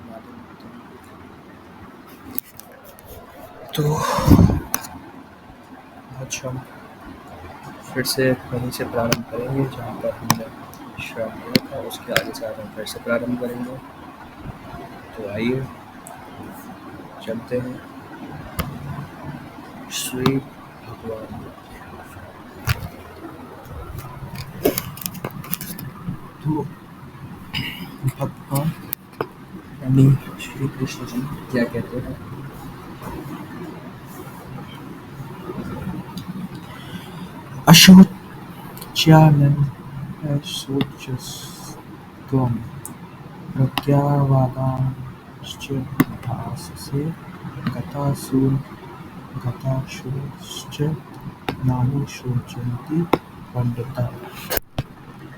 मालूम तो आज हम फिर से वहीं से प्रारंभ करेंगे जहाँ पर हमने विश्राम लिया था। उसके आगे से आज हम फिर से प्रारंभ करेंगे। तो आइए चलते हैं श्री भगवान। तो भगवान यानी श्री कृष्ण जी क्या कहते हैं? अशोच्यानन्यशोचस्त्वं प्रज्ञावादांश्च भाससे गतासुश्च नानु शोचन्ति पंडिता।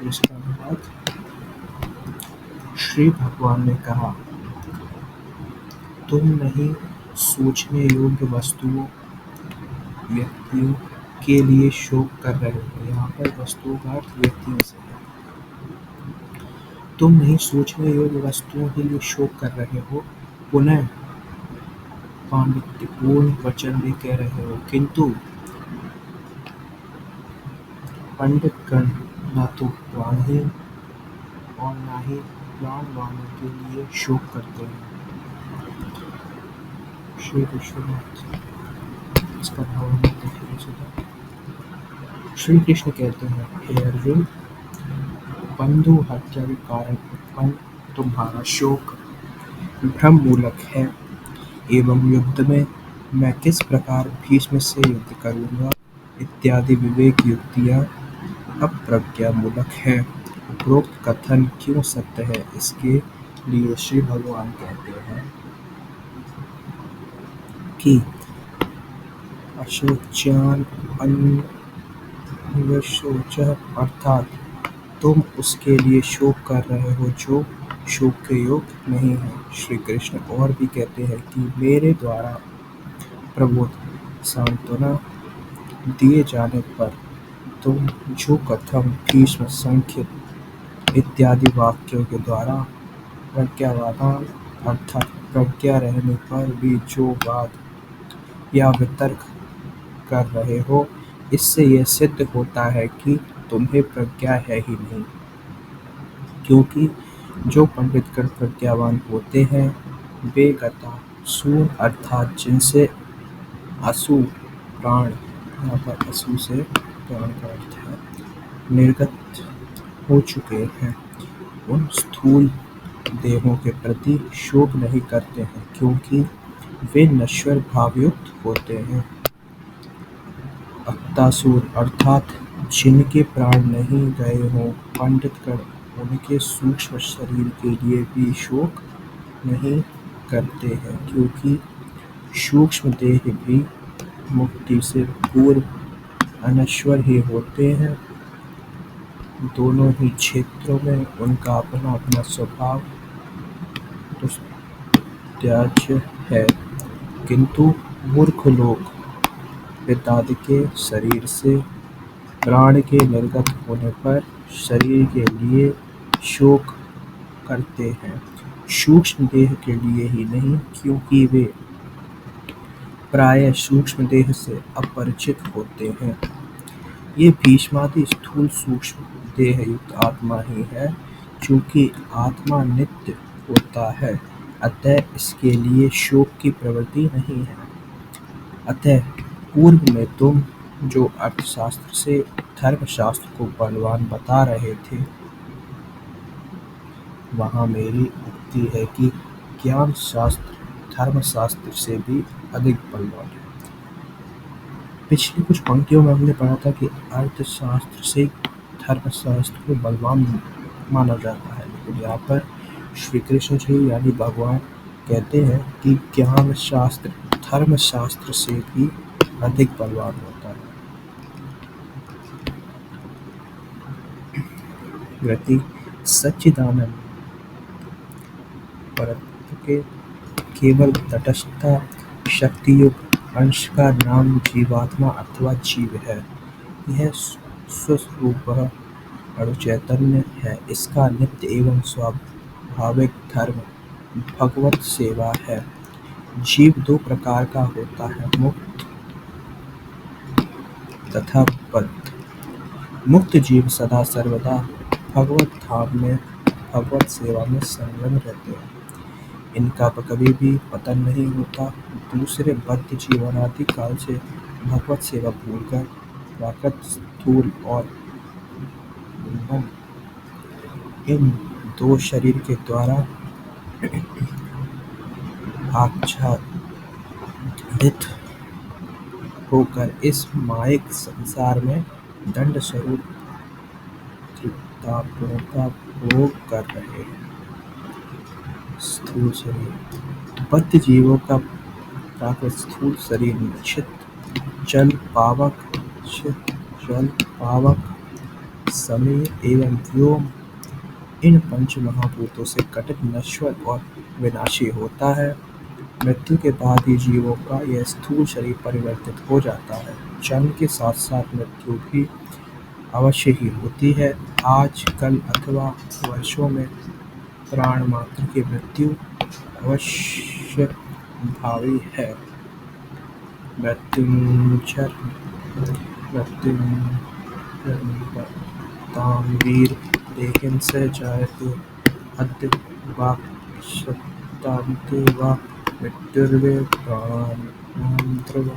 इसका अनुवाद, श्री भगवान ने कहा, तुम नहीं सोचने योग्य वस्तुओं व्यक्तियों के लिए शोक कर रहे हो। यहाँ पर वस्तुओं का अर्थ व्यक्तियों से है। तुम नहीं सोचने योग्य वस्तुओं के लिए शोक कर रहे हो, पुनः पांडित्यपूर्ण वचन भी कह रहे हो, किंतु पंडितगण न तो प्राणहीन और न ही प्राण वालों के लिए शोक करते हैं। श्री विश्वनाथ इसका भाव श्री कृष्ण कहते हैं, हे अर्जुन, बंधु हत्या के कारण उत्पन्न तुम्हारा शोक भ्रम मूलक है, एवं युद्ध में मैं किस प्रकार भीष्म से युद्ध करूंगा इत्यादि विवेक युक्तियां अप्रज्ञा मूलक है। उपरोक्त कथन क्यों सत्य है, इसके लिए श्री भगवान कहते हैं कि अशोच्यानन्यशोचः अर्थात तुम उसके लिए शोक कर रहे हो जो शोक के योग्य नहीं है। श्री कृष्ण और भी कहते हैं कि मेरे द्वारा प्रबोध सांत्वना दिए जाने पर तुम जो कथम भीष्म संख्य इत्यादि वाक्यों के द्वारा प्रज्ञावादान अर्थात प्रज्ञा रहने पर भी जो वाद या वितर्क कर रहे हो, इससे यह सिद्ध होता है कि तुम्हें प्रज्ञा है ही नहीं। क्योंकि जो पंडितगण प्रज्ञावान होते हैं वे गतासुर अर्थात जिनसे असु प्राण, यहाँ पर असु से प्राण का अर्थ है, निर्गत हो चुके हैं, उन स्थूल देहों के प्रति शोक नहीं करते हैं, क्योंकि वे नश्वर भावयुक्त होते हैं। अक्तासुर अर्थात जिनके प्राण नहीं गए हों पंडितगण उनके सूक्ष्म शरीर के लिए भी शोक नहीं करते हैं, क्योंकि सूक्ष्म देह भी मुक्ति से पूर्व अनश्वर ही होते हैं। दोनों ही क्षेत्रों में उनका अपना अपना स्वभाव त्याज्य है, किंतु मूर्ख लोग पितादि के शरीर से प्राण के निर्गत होने पर शरीर के लिए शोक करते हैं, सूक्ष्म देह के लिए ही नहीं, क्योंकि वे प्रायः सूक्ष्म देह से अपरिचित होते हैं। ये भीष्मादि स्थूल सूक्ष्म देह युक्त आत्मा ही है, चूँकि आत्मा नित्य होता है, अतः इसके लिए शोक की प्रवृत्ति नहीं है। अतः पूर्व में तुम जो अर्थशास्त्र से धर्मशास्त्र को बलवान बता रहे थे, वहाँ मेरी उक्ति है कि ज्ञान शास्त्र धर्मशास्त्र से भी अधिक बलवान है। पिछली कुछ पंक्तियों में हमने पढ़ा था कि अर्थशास्त्र से धर्मशास्त्र को बलवान माना जाता है, लेकिन यहाँ पर श्री कृष्ण जी यानी भगवान कहते हैं कि ज्ञान शास्त्र धर्मशास्त्र से भी अधिक बलवान होता है। गति सच्चिदानंद परत्व के केवल तटस्थ शक्तियुक्त अंश का नाम जीवात्मा अथवा जीव है। यह स्वस्वरूप अणु चैतन्य है। इसका नित्य एवं स्वाभाविक धर्म भगवत सेवा है। जीव दो प्रकार का होता है, मुक्त तथा बद्ध। मुक्त जीव सदा सर्वदा भगवत धाम में भगवत सेवा में संलग्न रहते हैं। इनका कभी भी पतन नहीं होता। दूसरे बद्ध जीव अनादि काल से भगवत सेवा भूलकर प्राकृत स्थूल और मन इन दो शरीर के द्वारा आच्छादित होकर इस मायिक संसार में दंड स्वरूप तृप्तापनों का भोग कर रहे हैं। स्थूल शरीर। बद्ध जीवों का प्राकृत स्थूल शरीर निश्चित जल पावक समीर एवं व्योम इन पंच महाभूतों से कटित नश्वर और विनाशी होता है। मृत्यु के बाद ही जीवों का यह स्थूल शरीर परिवर्तित हो जाता है। जन्म के साथ साथ मृत्यु भी अवश्य ही होती है। आज कल अथवा वर्षों में प्राण मात्र की मृत्यु अवश्य भावी है। मृत्युंजर वीर लेकिन से जायते अद्य वाक्शतान्ते वा मृत्युर्वे प्राणांतर्व।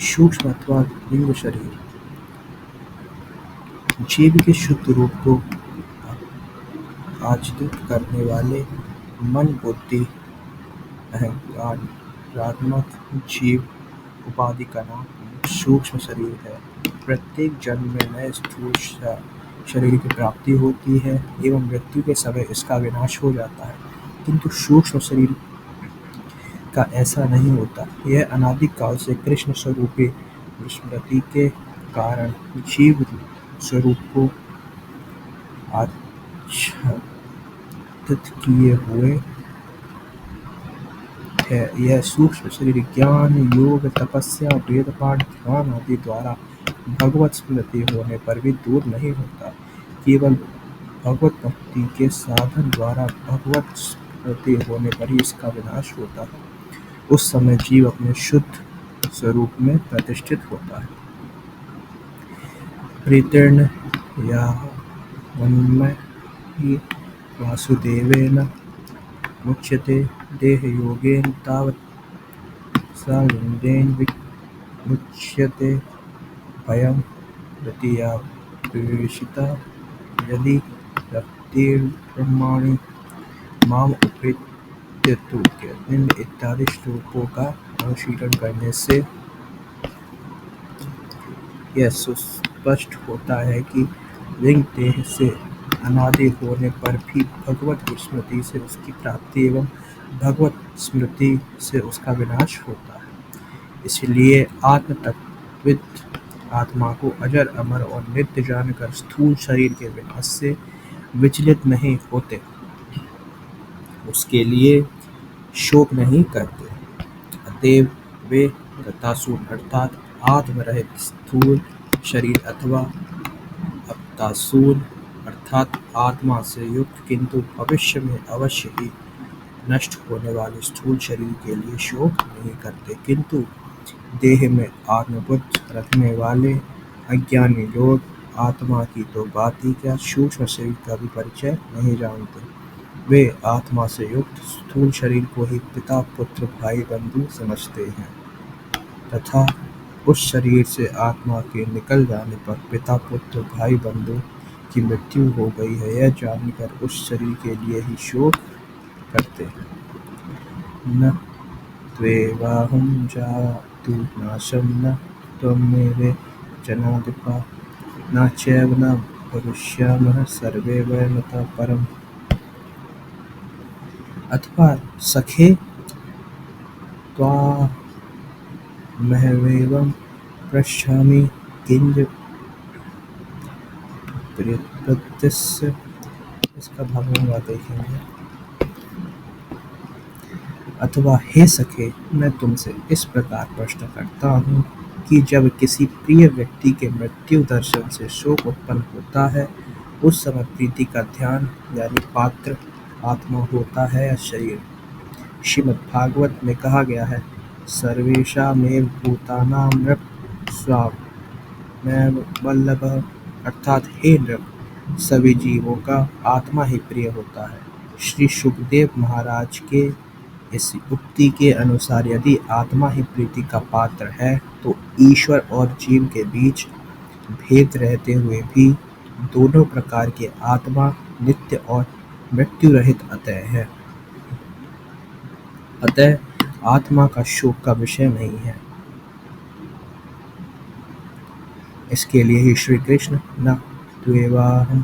सूक्ष्म अथवा लिंग शरीर। जीव के शुद्ध रूप को आच्छादित करने वाले मन बुद्धि अहंकार रात्मक जीव उपाधि का नाम सूक्ष्म शरीर है। प्रत्येक जन्म में नए स्थूल शरीर की प्राप्ति होती है एवं मृत्यु के समय इसका विनाश हो जाता है, किंतु सूक्ष्म शरीर का ऐसा नहीं होता। यह अनादि काल से कृष्ण स्वरूपी विस्मृति के कारण जीव स्वरूप को आच्छादित किए हुए है। यह सूक्ष्म शरीर ज्ञान योग तपस्या वेद पाठ ध्यान आदि द्वारा भगवत स्मृति होने पर भी दूर नहीं होता। केवल भगवत भक्ति के साधन द्वारा भगवत स्मृति होने पर ही इसका विनाश होता है। उस समय जीव अपने शुद्ध स्वरूप में प्रतिष्ठित होता है। प्रीतीर्ण या मन्मय ही वासुदेवेन मुच्यते देहयोगेन तावत् सालिन्देन मुच्यते भयं रतियापेक्षिता यदि रतिर्ब्रह्माणि माम उपेत्य तु। इन इत्यादि श्लोकों का अनुशीलन करने से यह सुस्पष्ट होता है कि लिंग देह से अनादि होने पर भी भगवत स्मृति से उसकी प्राप्ति एवं भगवत स्मृति से उसका विनाश होता है। इसलिए आत्मतत्त्वविद आत्मा को अजर अमर और नित्य जानकर स्थूल शरीर के विनाश से विचलित नहीं होते, उसके लिए शोक नहीं करते। अतएव वे गतासून अर्थात आत्मरहित स्थूल शरीर अथवा अपतासून अर्थात आत्मा से युक्त किंतु भविष्य में अवश्य ही नष्ट होने वाले स्थूल शरीर के लिए शोक नहीं करते, किंतु देह में आत्मबुद्धि रखने वाले अज्ञानी लोग आत्मा की तो बात ही क्या, सूक्ष्म शरीर का भी परिचय नहीं जानते। वे आत्मा से युक्त स्थूल शरीर को ही पिता पुत्र भाई बंधु समझते हैं तथा उस शरीर से आत्मा के निकल जाने पर पिता पुत्र भाई बंधु की मृत्यु हो गई है यह जानकर उस शरीर के लिए ही शोक करते हैं। न त्वेवाहं जातु नाशं न त्वमेव जनाधिपा न चैव न भविष्यामः सर्वे वयमतः परम्। अथवा सखे त्वामहमेवं पृच्छामि किंच प्रियव्रतस्य। इसका भावानुवाद देखेंगे। अथवा हे सखे, मैं तुमसे इस प्रकार प्रश्न करता हूँ कि जब किसी प्रिय व्यक्ति के मृत्यु दर्शन से शोक उत्पन्न होता है उस समय प्रीति का ध्यान यानी पात्र आत्मा होता है या शरीर। श्रीमद्भागवत में कहा गया है, सर्वेषामेव भूतानां नृप स्वाम्येव वल्लभः, अर्थात हे नृप, सभी जीवों का आत्मा ही प्रिय होता है। श्री सुखदेव महाराज के इस उक्ति के अनुसार यदि आत्मा ही प्रीति का पात्र है तो ईश्वर और जीव के बीच भेद रहते हुए भी दोनों प्रकार के आत्मा नित्य और मृत्यु रहित है। अतः आत्मा का शोक का विषय नहीं है। इसके लिए ही श्री कृष्ण न त्वेवाहम्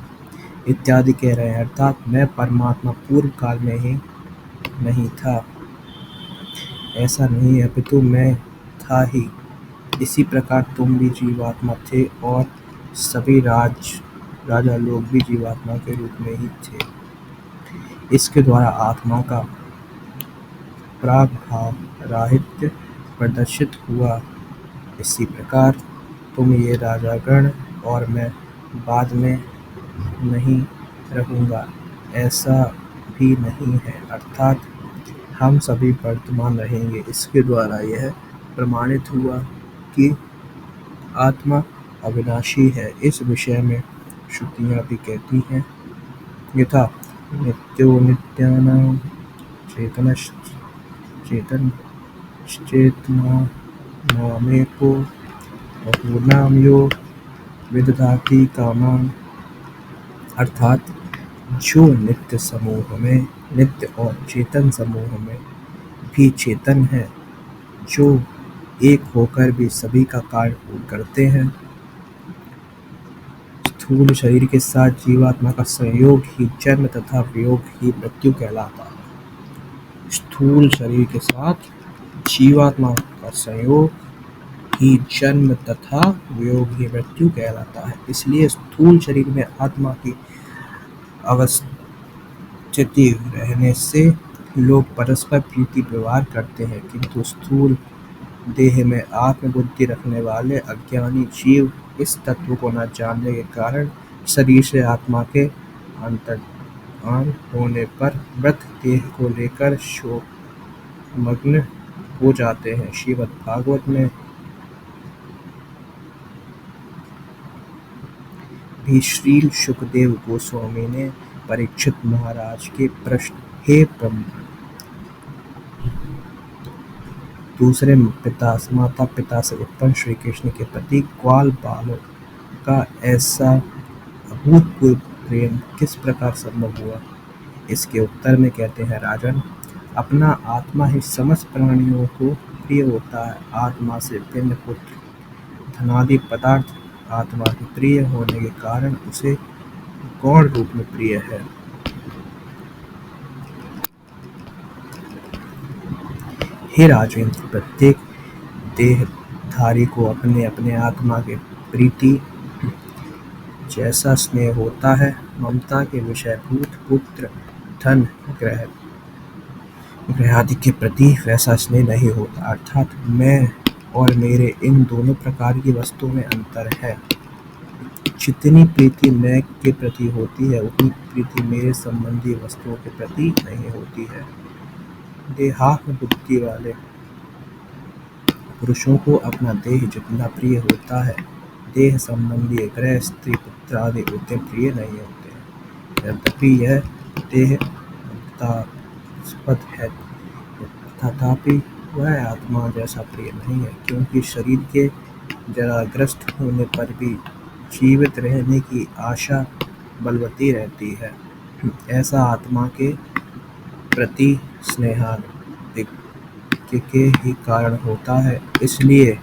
इत्यादि कह रहे हैं, अर्थात मैं परमात्मा पूर्व काल में ही नहीं था, ऐसा नहीं है, अपितु मैं था ही। इसी प्रकार तुम भी जीवात्मा थे और सभी राजा लोग भी जीवात्मा के रूप में ही थे। इसके द्वारा आत्मा का प्रागभाव राहित्य प्रदर्शित हुआ। इसी प्रकार तुम ये राजागण और मैं बाद में नहीं रहूँगा, ऐसा भी नहीं है, अर्थात हम सभी वर्तमान रहेंगे। इसके द्वारा यह प्रमाणित हुआ कि आत्मा अविनाशी है। इस विषय में श्रुतियाँ भी कहती हैं, यथा नित्यो नित्यानां चेतनश्चेतनानामेको बहूनां यो विदधाति कामान्, अर्थात जो नित्य समूह में, नित्य और चेतन समूह में भी चेतन है, जो एक होकर भी सभी का कार्य पूर्ण करते हैं। स्थूल शरीर के साथ जीवात्मा का संयोग ही जन्म तथा वियोग ही मृत्यु कहलाता है। स्थूल शरीर के साथ जीवात्मा का संयोग ही जन्म तथा वियोग ही मृत्यु कहलाता है। इसलिए स्थूल शरीर में आत्मा की अवस्थिति रहने से लोग परस्पर प्रीति व्यवहार करते हैं, किंतु स्थूल देह में आत्मबुद्धि रखने वाले अज्ञानी जीव इस तत्व को न जानने के कारण शरीर से आत्मा के अंतर्धान होने पर मृत देह को लेकर शोकमग्न हो जाते हैं। श्रीमद्भागवत में भी श्री सुखदेव गोस्वामी ने परीक्षित महाराज के प्रश्न, हे ब्रह्मण, दूसरे माता पिता से उत्पन्न श्री कृष्ण के प्रति ग्वाल बालों का ऐसा अभूतपूर्व प्रेम किस प्रकार संभव हुआ? इसके उत्तर में कहते हैं, राजन, अपना आत्मा ही समस्त प्राणियों को प्रिय होता है। आत्मा से भिन्न पुत्र धनादि पदार्थ आत्मा के प्रिय होने के कारण उसे गौण रूप में प्रिय है। हे राजेंद्र, प्रत्येक देहधारी को अपने अपने आत्मा के प्रीति जैसा स्नेह होता है, ममता के विषयभूत पुत्र धन ग्रह आदि के प्रति वैसा स्नेह नहीं होता। अर्थात मैं और मेरे इन दोनों प्रकार की वस्तुओं में अंतर है। जितनी प्रीति मैं के प्रति होती है, उतनी प्रीति मेरे संबंधी वस्तुओं के प्रति नहीं होती है। देहात्म बुद्धि वाले पुरुषों को अपना देह जितना प्रिय होता है, देह संबंधी ग्रह स्त्री पुत्र आदि उतने प्रिय नहीं होते हैं। यद्यपि यह देह मुक्तास्पद है, तथापि वह आत्मा जैसा प्रिय नहीं है, क्योंकि शरीर के जराग्रस्त होने पर भी जीवित रहने की आशा बलवती रहती है। ऐसा आत्मा के प्रति स्नेहाधिक्य के ही कारण होता है। इसलिए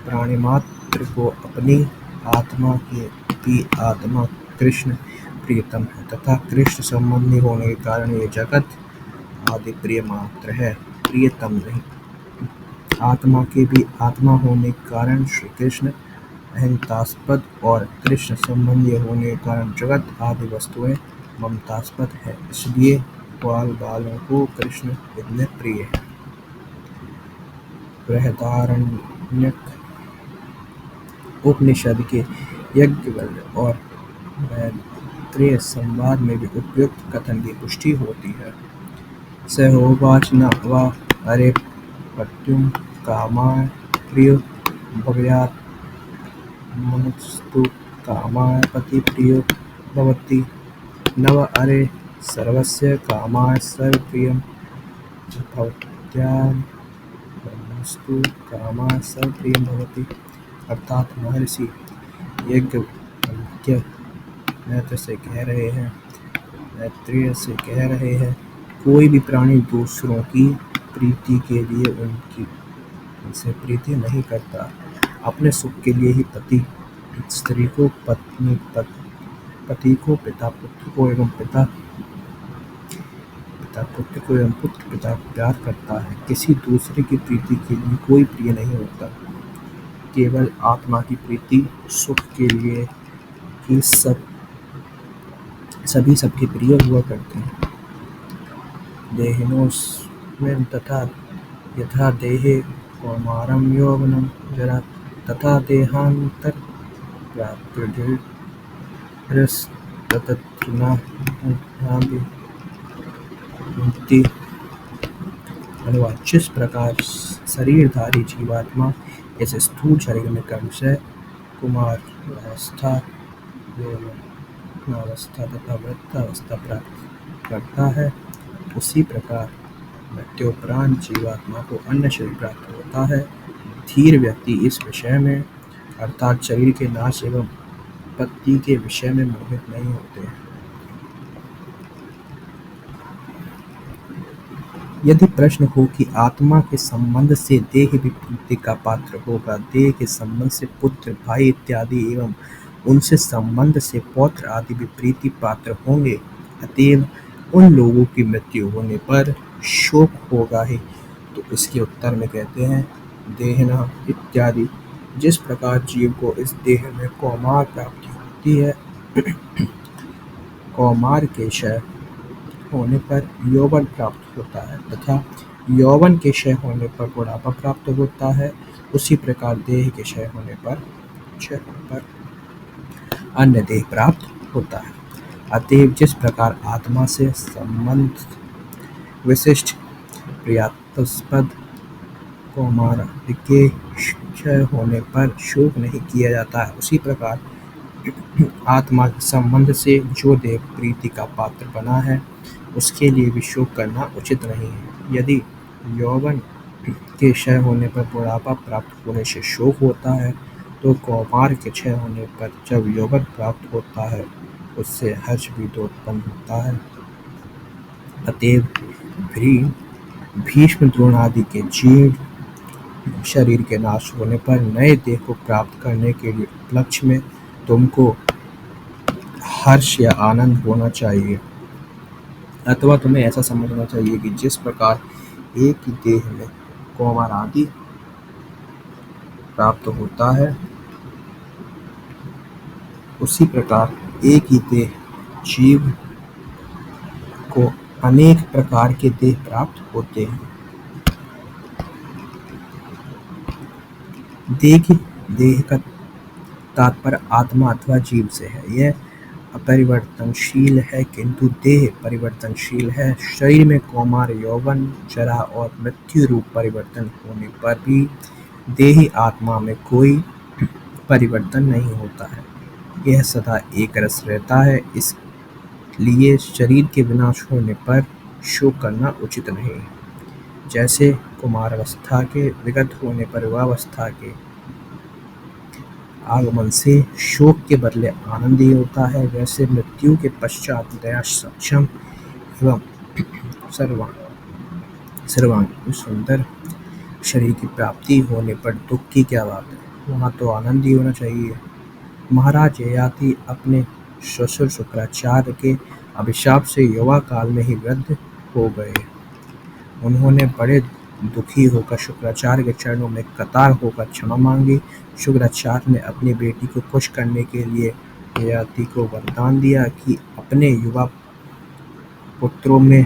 प्राणिमात्र को अपनी आत्मा के भी आत्मा कृष्ण प्रियतम है, तथा कृष्ण संबंधी होने के कारण ये जगत आदि प्रिय मात्र है, प्रियतम नहीं। आत्मा के भी आत्मा होने के कारण श्री कृष्ण अहंतास्पद और कृष्ण संबंधी होने के कारण जगत आदि वस्तुएं ममतास्पद है। इसलिए ग्वाल बालों को कृष्ण इतने प्रिय है। बृहदारण्यक उपनिषद के यज्ञवल्क्य और शास्त्रीय संवाद में भी उपयुक्त कथन की पुष्टि होती है। स होवाच न वा अरे पत्युं कामाय प्रियो भवेत् मनुस्तु कामाय पतिप्रियो भवति न वा अरे सर्वस्य कामाय सर्वप्रियं भवत्यान् मनुस्तु कामाय सर्वप्रियं भवति। अर्थात महर्षि याज्ञवल्क्य मैत्रेय से कह रहे हैं, कोई भी प्राणी दूसरों की प्रीति के लिए उनसे प्रीति नहीं करता। अपने सुख के लिए ही पति स्त्री को, पत्नी पति को, पिता पुत्र को एवं पिता पुत्र को एवं पुत्र पिता को प्यार करता है। किसी दूसरे की प्रीति के लिए कोई प्रिय नहीं होता। केवल आत्मा की प्रीति सुख के लिए ही सभी सबके प्रिय हुआ करते हैं। देहिनोऽस्मिन् तथा यथा देहे कौमारं यौवनं जरा तथा देहान्तरप्राप्तिर्धीरस्ततन्नाभिवृत्ति। अनुवाद: जिस प्रकार शरीरधारी जीवात्मा इस स्थूल शरीर में क्रमशः कुमारावस्था, यौवनावस्था तथा वृद्धावस्था प्राप्त करता है, उसी प्रकार मृत्योपरांत जीवात्मा को अन्य शरीर प्राप्त होता है। धीर व्यक्ति इस विषय में अर्थात शरीर के नाश एवं उत्पत्ति के विषय में मोहित नहीं होते हैं। यदि प्रश्न हो कि आत्मा के संबंध से देह भी प्रीति का पात्र होगा, देह के संबंध से पुत्र, भाई इत्यादि एवं उनसे संबंध से पौत्र आदि भी प्रीति पात्र होंगे, अतएव उन लोगों की मृत्यु होने पर शोक होगा ही। तो इसके उत्तर में कहते हैं, देहना इत्यादि जिस प्रकार जीव को इस देह में कौमार प्राप्ति होती है, कौमार के क्षय होने पर यौवन प्राप्त होता है तथा यौवन के क्षय होने पर बुढ़ापा प्राप्त होता है, उसी प्रकार देह के क्षय होने पर अन्य देह प्राप्त होता है। अतएव जिस प्रकार आत्मा से संबंध विशिष्ट प्रियास्पद कौमार के क्षय होने पर शोक नहीं किया जाता है, उसी प्रकार आत्मा के संबंध से जो देह प्रीति का पात्र बना है, उसके लिए भी शोक करना उचित नहीं है। यदि यौवन के क्षय होने पर बुढ़ापा प्राप्त होने से शोक होता है, तो कौमार के क्षय होने पर जब यौवन प्राप्त होता है, उससे हर्ष भी तो उत्पन्न होता है। अतएव भीष्म द्रोण आदि के जीर्ण शरीर के नाश होने पर नए देह को प्राप्त करने के लिए उपलक्ष्य में तुमको हर्ष या आनंद होना चाहिए, अथवा तुम्हें ऐसा समझना चाहिए कि जिस प्रकार एक ही देह में कौमार आदि प्राप्त होता है, उसी प्रकार एक ही देह जीव को अनेक प्रकार के देह प्राप्त होते हैं। देह का तात्पर्य आत्मा अथवा जीव से है। यह अपरिवर्तनशील है, किंतु देह परिवर्तनशील है। शरीर में कौमार, यौवन, जरा और मृत्यु रूप परिवर्तन होने पर भी देही आत्मा में कोई परिवर्तन नहीं होता है। यह सदा एक रस रहता है, इसलिए शरीर के विनाश होने पर शोक करना उचित नहीं। जैसे कुमारावस्था के विगत होने पर युवावस्था के आगमन से शोक के बदले आनंद ही होता है, वैसे मृत्यु के पश्चात दया सक्षम एवं सर्वांग सुंदर शरीर की प्राप्ति होने पर दुख की क्या बात है, वहाँ तो आनंद ही होना चाहिए। महाराज ययाति अपने ससुर शुक्राचार्य के अभिशाप से युवा काल में ही वृद्ध हो गए। उन्होंने बड़े दुखी होकर शुक्राचार्य के चरणों में कतार होकर क्षमा मांगी। शुक्राचार्य ने अपनी बेटी को खुश करने के लिए ययाति को वरदान दिया कि अपने युवा पुत्रों में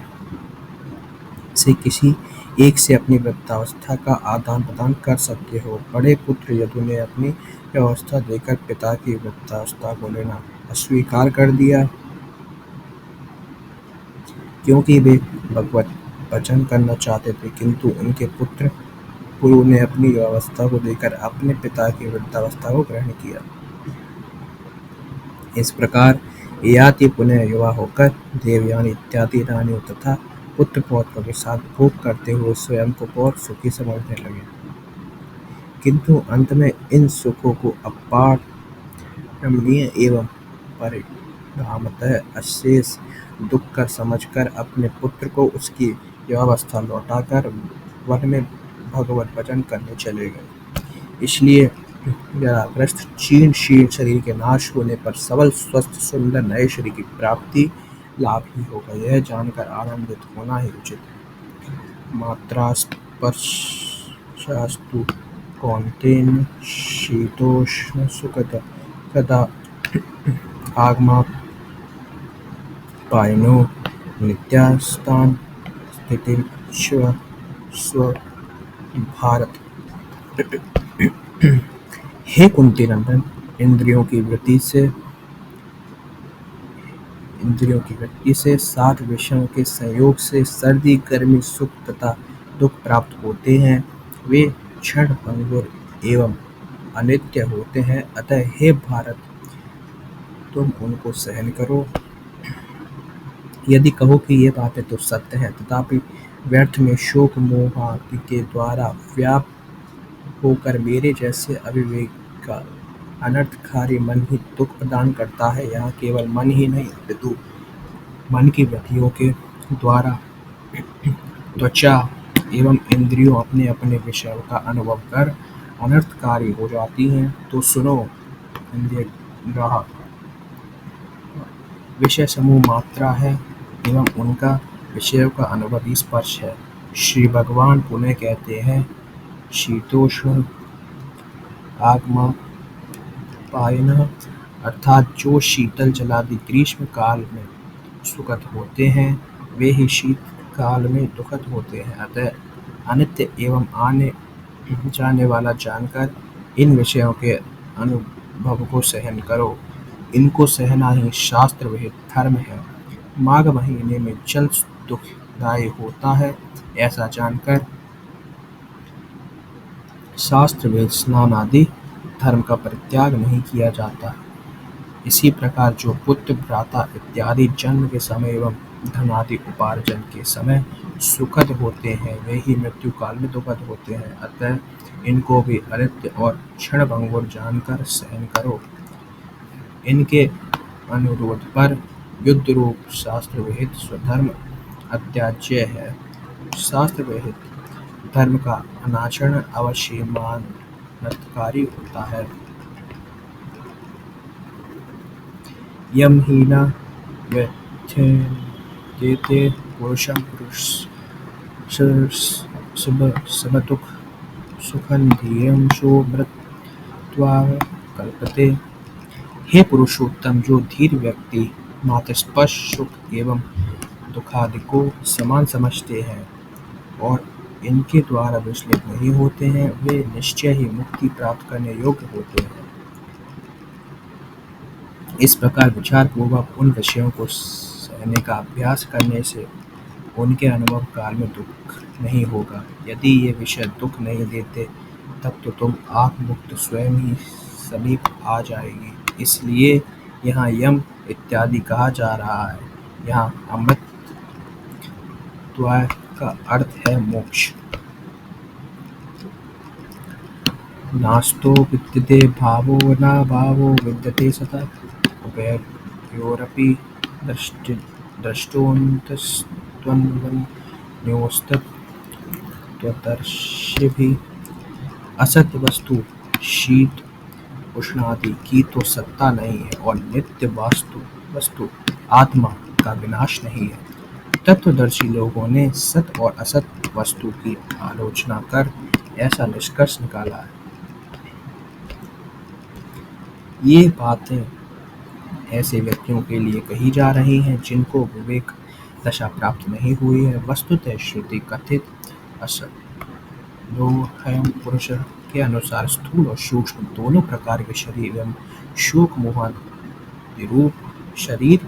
से किसी एक से अपनी वृद्धावस्था का आदान प्रदान कर सकते हो। बड़े पुत्र यदु ने अपनी व्यवस्था देकर पिता की वृद्धावस्था को लेना अस्वीकार कर दिया। क्योंकि वे भगवत भजन करना चाहते थे, किंतु उनके पुत्र पुरु ने अपनी युवावस्था को देकर अपने पिता की वृद्धावस्था को ग्रहण किया। इस प्रकार ययाति पुनः युवा होकर देवयानी इत्यादि रानियों तथा पुत्र पौत्रों के साथ भोग करते हुए स्वयं को बहुत सुखी समझने लगे, किंतु अंत में इन सुखों को अपार रमणीय एवं परिणामतः अशेष दुख कर समझकर अपने पुत्र को उसकी युवावस्था लौटाकर वन में भगवत भजन करने चले गए। इसलिए जराग्रस्त क्षीण शीर्ण शरीर के नाश होने पर सबल स्वस्थ सुंदर नए शरीर की प्राप्ति लाभ ही होगा, यह जानकर आनंदित होना ही उचित है। मात्रा स्पर्शास्तु कौन्तेय शीतोष्ण सुखद कदा आगमापायिनो नित्यास्तान् स्थितिर्षु स्वभारत। हे कुंती नंदन, इंद्रियों की वृत्ति से 7 विषयों के संयोग से सर्दी गर्मी सुख तथा दुख प्राप्त होते हैं, वे क्षण भंगुर एवं अनित्य होते हैं, अतः हे भारत, तुम उनको सहन करो। यदि कहो कि ये बातें तो सत्य है, तथापि व्यर्थ में शोक मोह आदि के द्वारा व्याप होकर मेरे जैसे अविवेक का अनर्थकारी मन ही दुख प्रदान करता है। यहाँ केवल मन ही नहीं, अपितु मन की वृत्तियों के द्वारा त्वचा एवं इंद्रियों अपने अपने विषयों का अनुभव कर अनर्थकारी हो जाती हैं। तो सुनो इंद्रिय ग्राहक, विषय समूह मात्रा है एवं उनका विषयों का अनुभव स्पर्श है। श्री भगवान पुनः कहते हैं, शीतोष्ण आगमपायिनः अर्थात जो शीतल जलादि ग्रीष्म काल में सुखद होते हैं, वे ही शीत काल में दुखद होते हैं। अतः अनित्य एवं आने जाने वाला जानकर इन विषयों के अनुभव को सहन करो। इनको सहना ही शास्त्र विहित धर्म है। माघ महीने में जल दुखदायी होता है, ऐसा जानकर शास्त्र विहित स्नान आदि धर्म का परित्याग नहीं किया जाता। इसी प्रकार जो पुत्र भ्राता इत्यादि जन्म के समय एवं धनादि उपार्जन के समय सुखद होते हैं, वे ही मृत्यु काल में दुखद होते हैं। अतः इनको भी अनित्य और क्षण भंगुर जानकर सहन करो। इनके अनुरोध पर युद्ध रूप शास्त्र विहित स्वधर्म अत्याज्य है। शास्त्र विहित धर्म का अनाचरण अवश्य मानतकारी होता है। यम हीना व्यथ्यते पुरुषं सबतुख सुखं धीरं शो मृत्वा कल्पते। हे पुरुषोत्तम, जो धीर व्यक्ति मात्र स्पर्श सुख एवं दुखादि को समान समझते हैं और इनके द्वारा विचलित नहीं होते हैं, वे निश्चय ही मुक्ति प्राप्त करने योग्य होते हैं। इस प्रकार विचार पूर्वक उन विषयों को सहने का अभ्यास करने से उनके अनुभव काल में दुख नहीं होगा। यदि ये विषय दुख नहीं देते, तब तो तुम आत्ममुक्त स्वयं ही समीप आ जाएगी। इसलिए यहाँ यम इत्यादि कहा जा रहा है। यहाँ अमृत का अर्थ है मोक्ष। नास्तो विद्यते भावो न भावो विद्यते सतः उभयोरपि द्रष्टोऽन्तस्त्वन्योस्तत्त्वदर्शिभिः। असत वस्तु शीत उष्णादि की तो सत्ता नहीं है और नित्य वस्तु आत्मा का विनाश नहीं है। तत्वदर्शी लोगों ने सत और असत वस्तु की आलोचना कर ऐसा निष्कर्ष निकाला है। ये बातें ऐसे व्यक्तियों के लिए कही जा रही हैं जिनको विवेक दशा प्राप्त नहीं हुई है। वस्तुतः श्रुति कथित असदोहयम पुरुष के अनुसार स्थूल और सूक्ष्म दोनों प्रकार के शरीर एवं शोक मोहादि रूप शरीर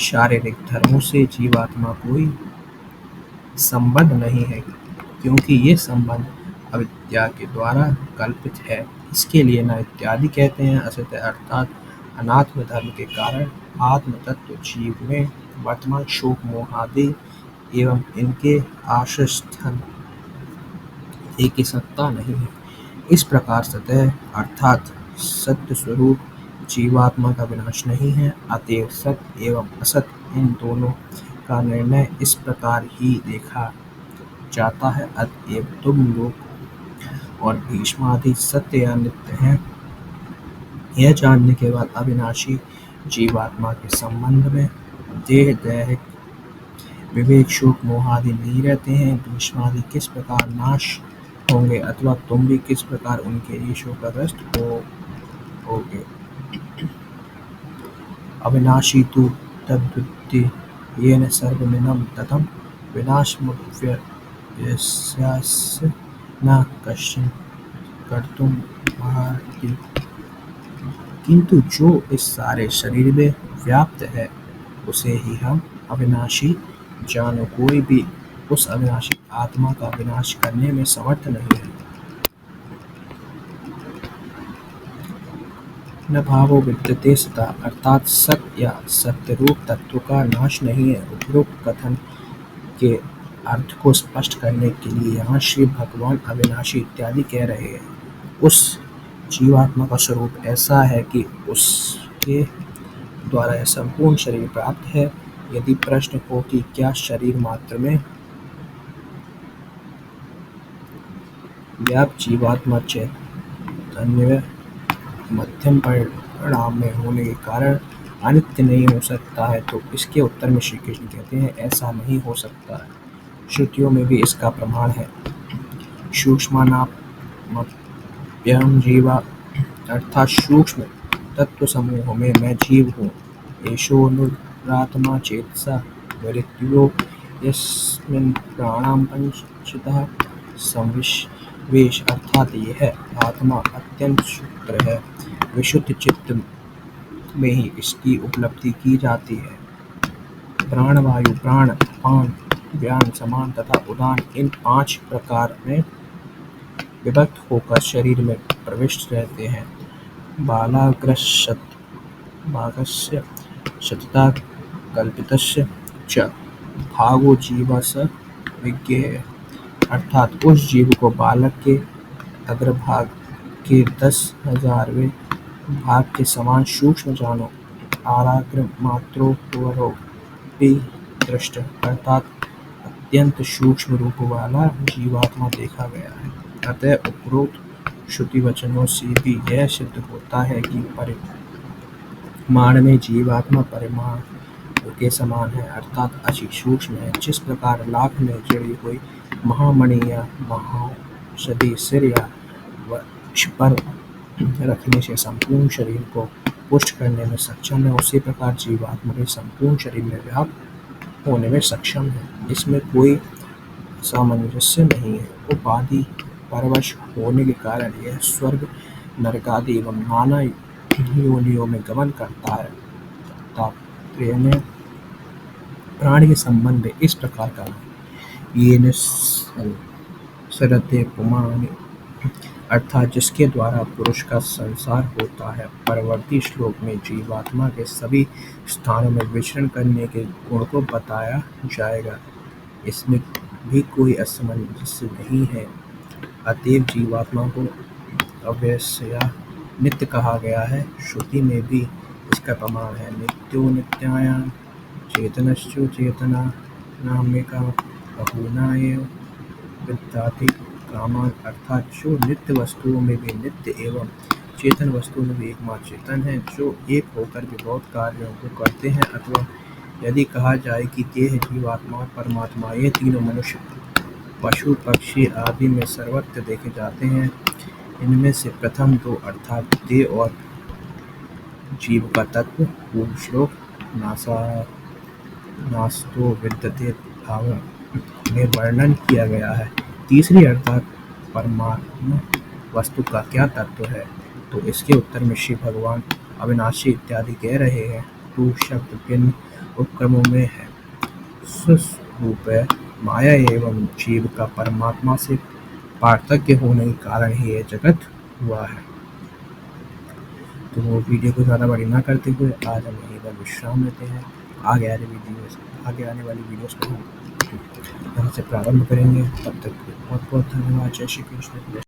शारीरिक धर्मों से जीवात्मा कोई संबंध नहीं है, क्योंकि ये संबंध अविद्या के द्वारा कल्पित है। इसके लिए न इत्यादि कहते हैं। असत्य अर्थात अनात्म धर्म के कारण आत्म तत्व जीव में वर्तमान शोक मोह आदि एवं इनके आश्रयस्थल की सत्ता नहीं है। इस प्रकार सतह अर्थात सत्य स्वरूप जीवात्मा का विनाश नहीं है। अतएव सत्य एवं असत्य इन दोनों का निर्णय इस प्रकार ही देखा जाता है। अतएव तुम लोग और भीष्मादि सत्य या नित्य हैं, यह जानने के बाद अविनाशी जीवात्मा के संबंध में देह दैहिक विवेक शोक मोह आदि नहीं रहते हैं। भीष्मादि किस प्रकार नाश होंगे अथवा तुम भी किस प्रकार उनके लिए शोकग्रस्त होगे। अविनाशी तु तद्विद्धि येन सर्वमिदं ततं विनाशमुपयस्यस्य न कश्चित् कर्तुमर्हति। किंतु जो इस सारे शरीर में व्याप्त है उसे ही हम अविनाशी जानो। कोई भी उस अविनाशी आत्मा का विनाश करने में समर्थ नहीं है। न भावो विद्यते सता अर्थात सत्य या सत्य रूप तत्व का नाश नहीं है। उपरोक्त कथन के अर्थ को स्पष्ट करने के लिए यहाँ श्री भगवान अविनाशी इत्यादि कह रहे हैं। उस जीवात्मा का स्वरूप ऐसा है कि उसके द्वारा यह संपूर्ण शरीर प्राप्त है। यदि प्रश्न हो कि क्या शरीर मात्र में व्याप्त जीवात्मा चैतन्य मध्यम परिणाम में होने के कारण अनित्य नहीं हो सकता है, तो इसके उत्तर में श्री कृष्ण कहते हैं ऐसा नहीं हो सकता है। श्रुतियों में भी इसका प्रमाण है। सूक्ष्मानाप्यहं जीवा अर्थात सूक्ष्म तत्व समूह में मैं जीव हूँ। एषोऽनुरात्मा चेतसा मृत्युयो यस्मिन् प्राणां पंचतः संविवेश अर्थात यह आत्मा अत्यंत सूत्र है। विशुद्ध चित्त में ही इसकी उपलब्धि की जाती है। प्राणवायु प्राण अपान व्यान समान तथा उदान इन 5 प्रकार में विभक्त होकर शरीर में प्रविष्ट रहते हैं। बालाग्रस्य शतता कल्पितस्य च भागो जीवा स विज्ञेय अर्थात उस जीव को बालक के अग्रभाग के 10,000वें भाग के समान सूक्ष्म जानो। आराग्र मात्रोपरि दृष्ट अर्थात अत्यंत सूक्ष्म रूप वाला जीवात्मा देखा गया है। अतः उपरोक्त श्रुति वचनों से भी यह सिद्ध होता है कि परिमाण में जीवात्मा परिमाण के समान है अर्थात अति सूक्ष्म है। जिस प्रकार लाख में जड़ी हुई महामणि या महाऔषधि सिर या वक्ष पर रखने से संपूर्ण शरीर को पुष्ट करने में सक्षम है, उसी प्रकार जीवात्मा भी संपूर्ण शरीर में व्याप्त होने में सक्षम है। इसमें कोई सामंजस्य नहीं है। उपाधि परवश होने के कारण यह स्वर्ग नरकादि एवं नाना योनियों में गमन करता है। तात्पर्य में प्राण के संबंध में इस प्रकार का येन संसरते पुमान् अर्थात जिसके द्वारा पुरुष का संसार होता है। परवर्ती श्लोक में जीवात्मा के सभी स्थानों में विचरण करने के गुण को बताया जाएगा। इसमें भी कोई असमंजस्य नहीं है। अतएव जीवात्मा को अव्यय या नित्य कहा गया है। श्रुति में भी इसका प्रमाण है। नित्यो नित्यायां चेतनश्चो चेतनानामेका बहुनाएव विद्याति कामान अर्थात जो नित्य वस्तुओं में भी नित्य एवं चेतन वस्तुओं में भी एकमात्र चेतन है, जो एक होकर भी बहुत कार्यों को करते हैं। अथवा यदि कहा जाए कि देह जीवात्मा और परमात्मा ये तीनों मनुष्य पशु पक्षी आदि में सर्वत्र देखे जाते हैं। इनमें से प्रथम 2 अर्थात देह और जीव का तत्व पूर्व श्लोक नास्तो विद्यते भाव में वर्णन किया गया है। तीसरी अर्थात परमात्मा वस्तु का क्या तत्व है, तो इसके उत्तर में श्री भगवान अविनाशी इत्यादि कह रहे हैं। तू शब्द भिन्न उपक्रमों में है। स्वरूप माया एवं जीव का परमात्मा से पार्थक्य होने के कारण ही यह जगत हुआ है। तो वो वीडियो को ज़्यादा बड़ी ना करते हुए आज हम यहीं पर विश्राम लेते हैं। आगे आने वाली वीडियोस को हम यहाँ से प्रारंभ करेंगे। तब तक बहुत बहुत धन्यवाद। जय श्री कृष्ण।